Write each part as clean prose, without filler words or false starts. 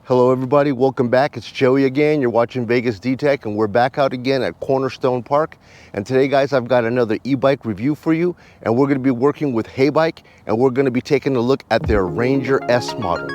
Hello everybody, welcome back. It's Joey again. You're watching VegasDtech and we're back out again at Cornerstone Park. And today guys, I've got another e-bike review for you, and we're going to be working with Heybike, and we're going to be taking a look at their Ranger S model.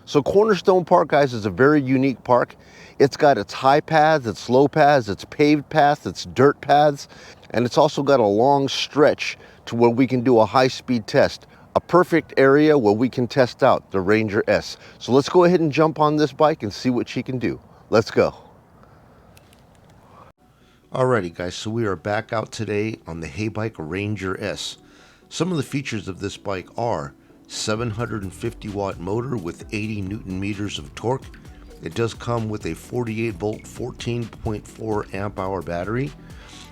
So Cornerstone Park, guys, is a very unique park. It's got its high paths, its low paths, its paved paths, its dirt paths, and it's also got a long stretch to where we can do a high-speed test. A perfect area where we can test out the Ranger S. So let's go ahead and jump on this bike and see what she can do. Let's go. Alrighty guys, so we are back out today on the Heybike Ranger S. Some of the features of this bike are 750 watt motor with 80 Newton meters of torque. It does come with a 48 volt 14.4 amp hour battery,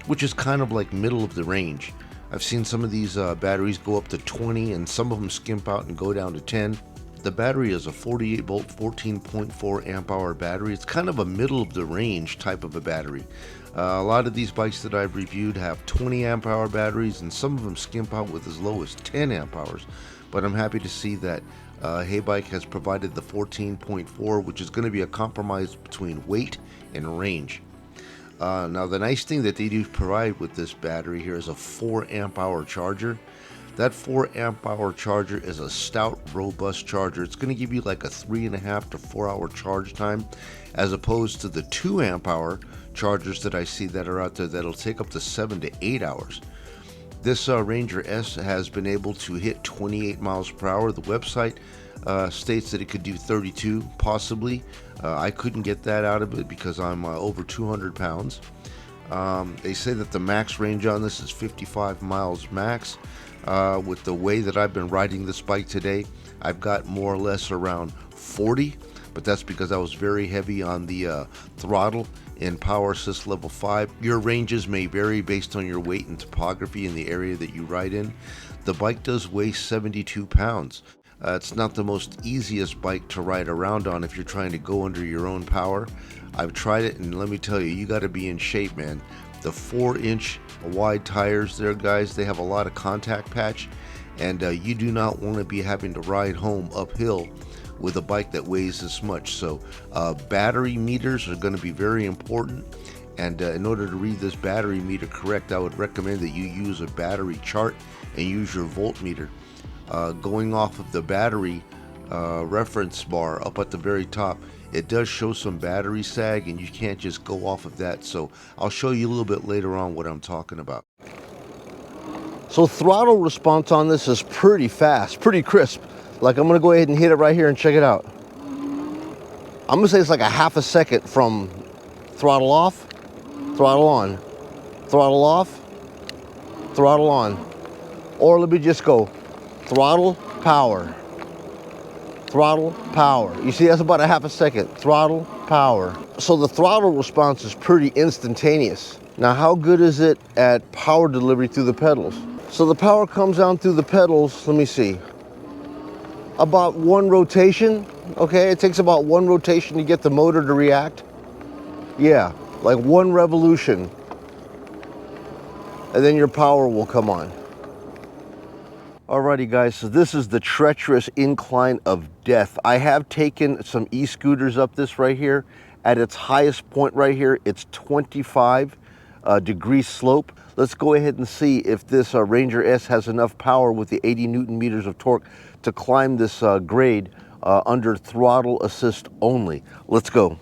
which is kind of like middle of the range. I've seen some of these batteries go up to 20 and some of them skimp out and go down to 10. The battery is a 48 volt 14.4 amp hour battery. It's kind of a middle of the range type of a battery. A lot of these bikes that I've reviewed have 20 amp hour batteries, and some of them skimp out with as low as 10 amp hours. But I'm happy to see that Heybike has provided the 14.4, which is going to be a compromise between weight and range. Now the nice thing that they do provide with this battery here is a 4 amp hour charger. That 4 amp hour charger is a stout, robust charger. It's going to give you like a 3.5 to 4 hour charge time, as opposed to the 2 amp hour chargers that I see that are out there that'll take up to 7 to 8 hours. This Ranger S has been able to hit 28 miles per hour. The website states that it could do 32, possibly. I couldn't get that out of it because I'm over 200 pounds. They say that the max range on this is 55 miles max. With the way that I've been riding this bike today, I've got more or less around 40, but that's because I was very heavy on the throttle in Power Assist Level 5. Your ranges may vary based on your weight and topography in the area that you ride in. The bike does weigh 72 pounds. It's not the most easiest bike to ride around on if you're trying to go under your own power. I've tried it, and let me tell you, you got to be in shape, man. The 4-inch wide tires there, guys, they have a lot of contact patch, and you do not want to be having to ride home uphill with a bike that weighs this much. So battery meters are going to be very important, and in order to read this battery meter correct, I would recommend that you use a battery chart and use your voltmeter. Going off of the battery reference bar up at the very top, it does show some battery sag, and you can't just go off of that. So I'll show you a little bit later on what I'm talking about. So throttle response on this is pretty fast, pretty crisp. Like, I'm gonna go ahead and hit it right here and check it out. I'm gonna say it's like a half a second from throttle off, throttle on, throttle off, throttle on. Or let me just go throttle, power, throttle, power. You see, that's about a half a second. Throttle, power. So the throttle response is pretty instantaneous. Now, how good is it at power delivery through the pedals? So the power comes down through the pedals, let me see, about 1 rotation, okay? It takes about 1 rotation to get the motor to react. Yeah, like 1 revolution. And then your power will come on. Alrighty guys, so this is the treacherous incline of death. I have taken some e-scooters up this right here. At its highest point right here, it's 25 degree slope. Let's go ahead and see if this Ranger S has enough power with the 80 Newton meters of torque to climb this grade under throttle assist only. Let's go.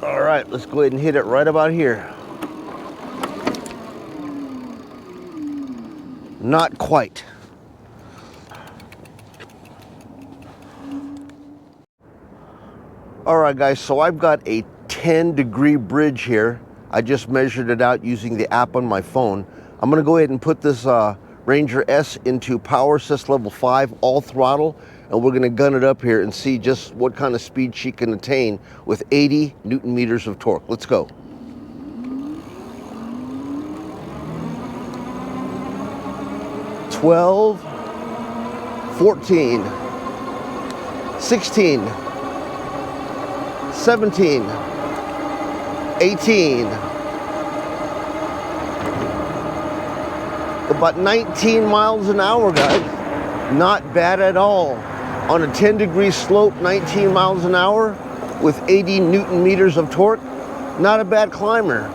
All right, let's go ahead and hit it right about here. Not quite. All right, guys, so I've got a 10-degree bridge here. I just measured it out using the app on my phone. I'm gonna go ahead and put this Ranger S into power assist level 5, all throttle, and we're gonna gun it up here and see just what kind of speed she can attain with 80 Newton meters of torque. Let's go. "12, 14, 16, 17, 18, about 19 miles an hour, guys. Not bad at all. On a 10-degree slope, 19 miles an hour with 80 Newton meters of torque, not a bad climber.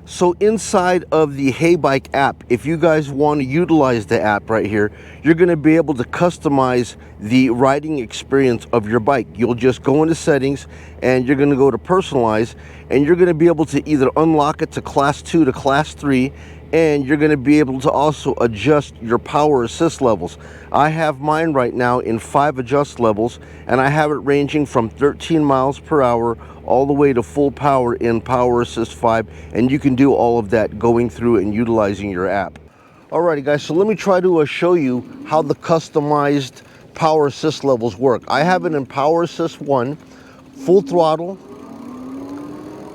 So inside of the Heybike app, if you guys want to utilize the app right here, you're going to be able to customize the riding experience of your bike. You'll just go into settings and you're going to go to personalize, and you're going to be able to either unlock it to class 2 to class 3, and you're going to be able to also adjust your power assist levels. I have mine right now in 5 adjust levels, and I have it ranging from 13 miles per hour all the way to full power in power assist 5, and you can do all of that going through and utilizing your app. Alrighty guys, so let me try to show you how the customized power assist levels work. I have it in power assist 1, full throttle.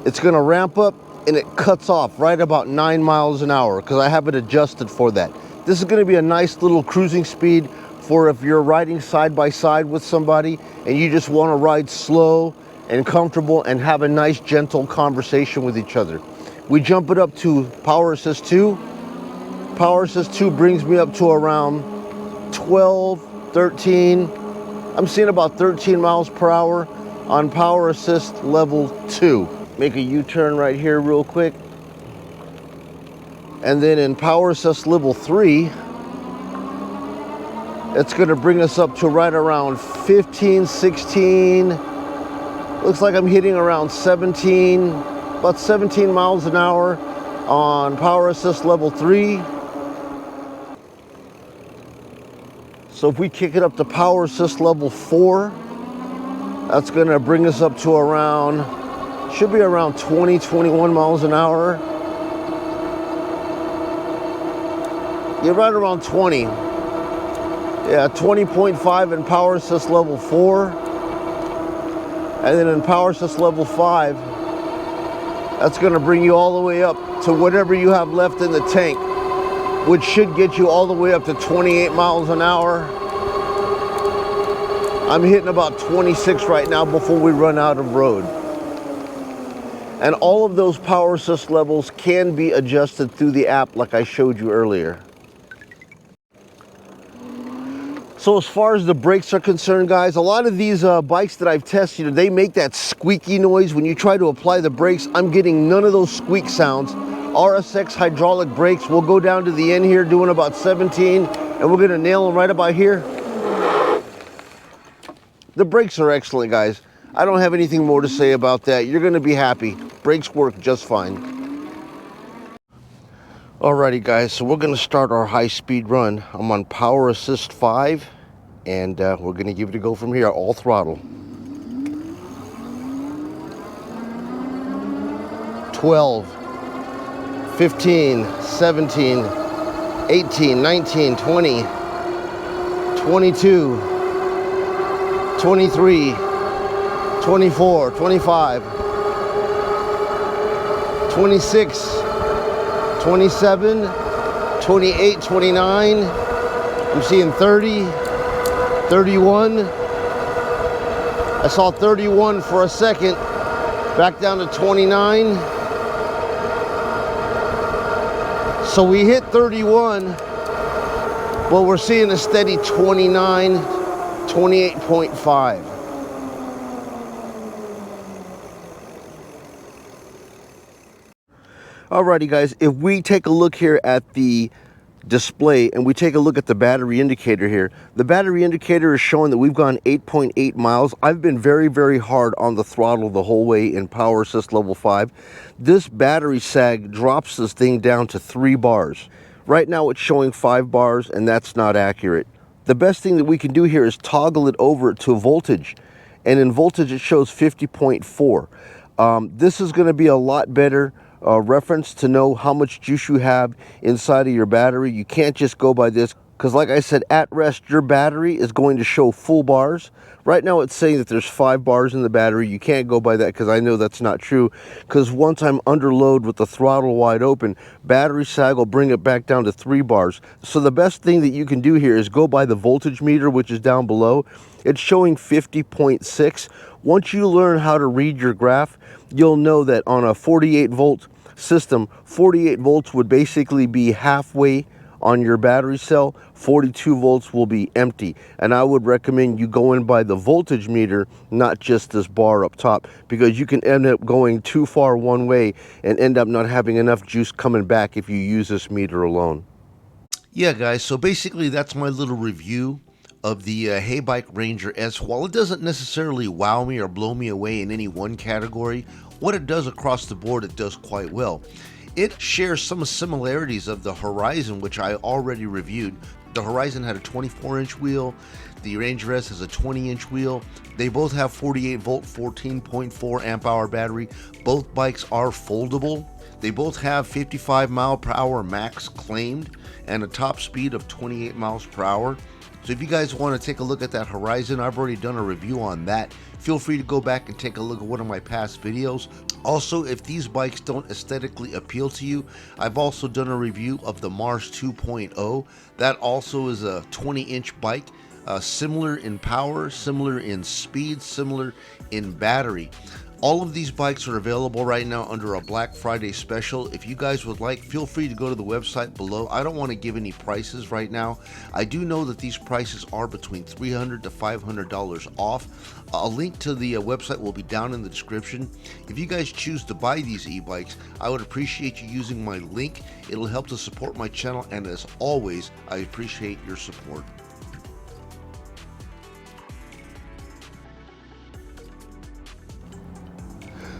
It's going to ramp up and it cuts off right about 9 miles an hour because I have it adjusted for that. This is going to be a nice little cruising speed for if you're riding side by side with somebody and you just want to ride slow and comfortable and have a nice gentle conversation with each other. We jump it up to power assist 2. Power assist 2 brings me up to around 12, 13. I'm seeing about 13 miles per hour on power assist level 2. Make a U-turn right here real quick. And then in power assist level 3, it's going to bring us up to right around 15, 16. Looks like I'm hitting around 17, about 17 miles an hour on power assist level 3. So if we kick it up to power assist level 4, that's going to bring us up to around, should be around 20, 21 miles an hour. You're right around 20. Yeah, 20.5 in power assist level 4. And then in power assist level 5, that's going to bring you all the way up to whatever you have left in the tank, which should get you all the way up to 28 miles an hour. I'm hitting about 26 right now before we run out of road. And all of those power assist levels can be adjusted through the app like I showed you earlier. So as far as the brakes are concerned, guys, a lot of these bikes that I've tested, they make that squeaky noise when you try to apply the brakes. I'm getting none of those squeak sounds. RSX hydraulic brakes, we'll go down to the end here doing about 17, and we're gonna nail them right about here. The brakes are excellent, guys. I don't have anything more to say about that. You're gonna be happy. Brakes work just fine. Alrighty guys, so we're gonna start our high-speed run. I'm on power assist 5, and we're gonna give it a go from here, all throttle. 12, 15, 17, 18, 19, 20, 22, 23, 24, 25, 26, 27, 28, 29. I'm seeing 30, 31. I saw 31 for a second, back down to 29. So we hit 31, but we're seeing a steady 29, 28.5. Alrighty guys, if we take a look here at the display and we take a look at the battery indicator here, the battery indicator is showing that we've gone 8.8 miles. I've been very hard on the throttle the whole way in power assist level 5. This battery sag drops this thing down to 3 bars. Right now it's showing 5 bars, and that's not accurate. The best thing that we can do here is toggle it over to voltage, and in voltage it shows 50.4. This is going to be a lot better reference to know how much juice you have inside of your battery. You can't just go by this, because like I said, at rest your battery is going to show full bars. Right now it's saying that there's 5 bars in the battery. You can't go by that, because I know that's not true, because once I'm under load with the throttle wide open, battery sag will bring it back down to 3 bars. So the best thing that you can do here is go by the voltage meter, which is down below. It's showing 50.6. Once you learn how to read your graph, you'll know that on a 48 volt system, 48 volts would basically be halfway on your battery cell, 42 volts will be empty. And I would recommend you go in by the voltage meter, not just this bar up top, because you can end up going too far one way and end up not having enough juice coming back if you use this meter alone. Yeah guys, so basically that's my little review of the Heybike Ranger S. While it doesn't necessarily wow me or blow me away in any one category, what it does across the board, it does quite well. It shares some similarities of the Horizon, which I already reviewed. The Horizon had a 24-inch wheel. The Ranger S has a 20-inch wheel. They both have 48 volt, 14.4 amp hour battery. Both bikes are foldable. They both have 55 mile per hour max claimed and a top speed of 28 miles per hour. So if you guys want to take a look at that Horizon, I've already done a review on that. Feel free to go back and take a look at one of my past videos. Also, if these bikes don't aesthetically appeal to you, I've also done a review of the Mars 2.0. That also is a 20-inch bike, similar in power, similar in speed, similar in battery. All of these bikes are available right now under a Black Friday special. If you guys would like, feel free to go to the website below. I don't want to give any prices right now. I do know that these prices are between $300 to $500 off. A link to the website will be down in the description. If you guys choose to buy these e-bikes, I would appreciate you using my link. It'll help to support my channel, and as always, I appreciate your support.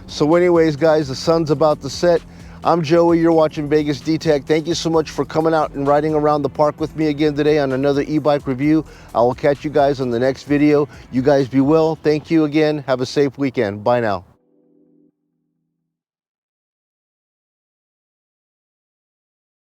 So anyways guys, the sun's about to set. I'm Joey, you're watching VegasDtech. Thank you so much for coming out and riding around the park with me again today on another e-bike review. I will catch you guys on the next video. You guys be well. Thank you again. Have a safe weekend. Bye now.